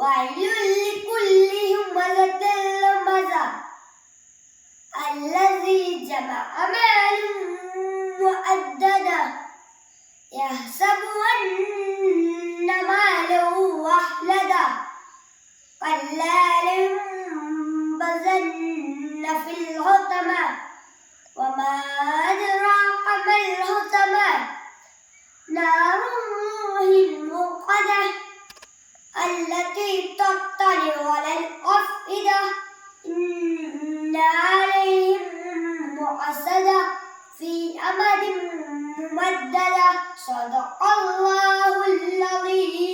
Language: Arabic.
ويل لكل همزة لمزة الذي جمع مالا مؤددا يحسب أن ماله أخلدا كلا لينبذن في الحطمة وما أدراك ما الحطمة نار الله الموقدة التي تطلع على الأفئدة إن عليهم مؤصدة في أمد ممددة صدق الله العظيم.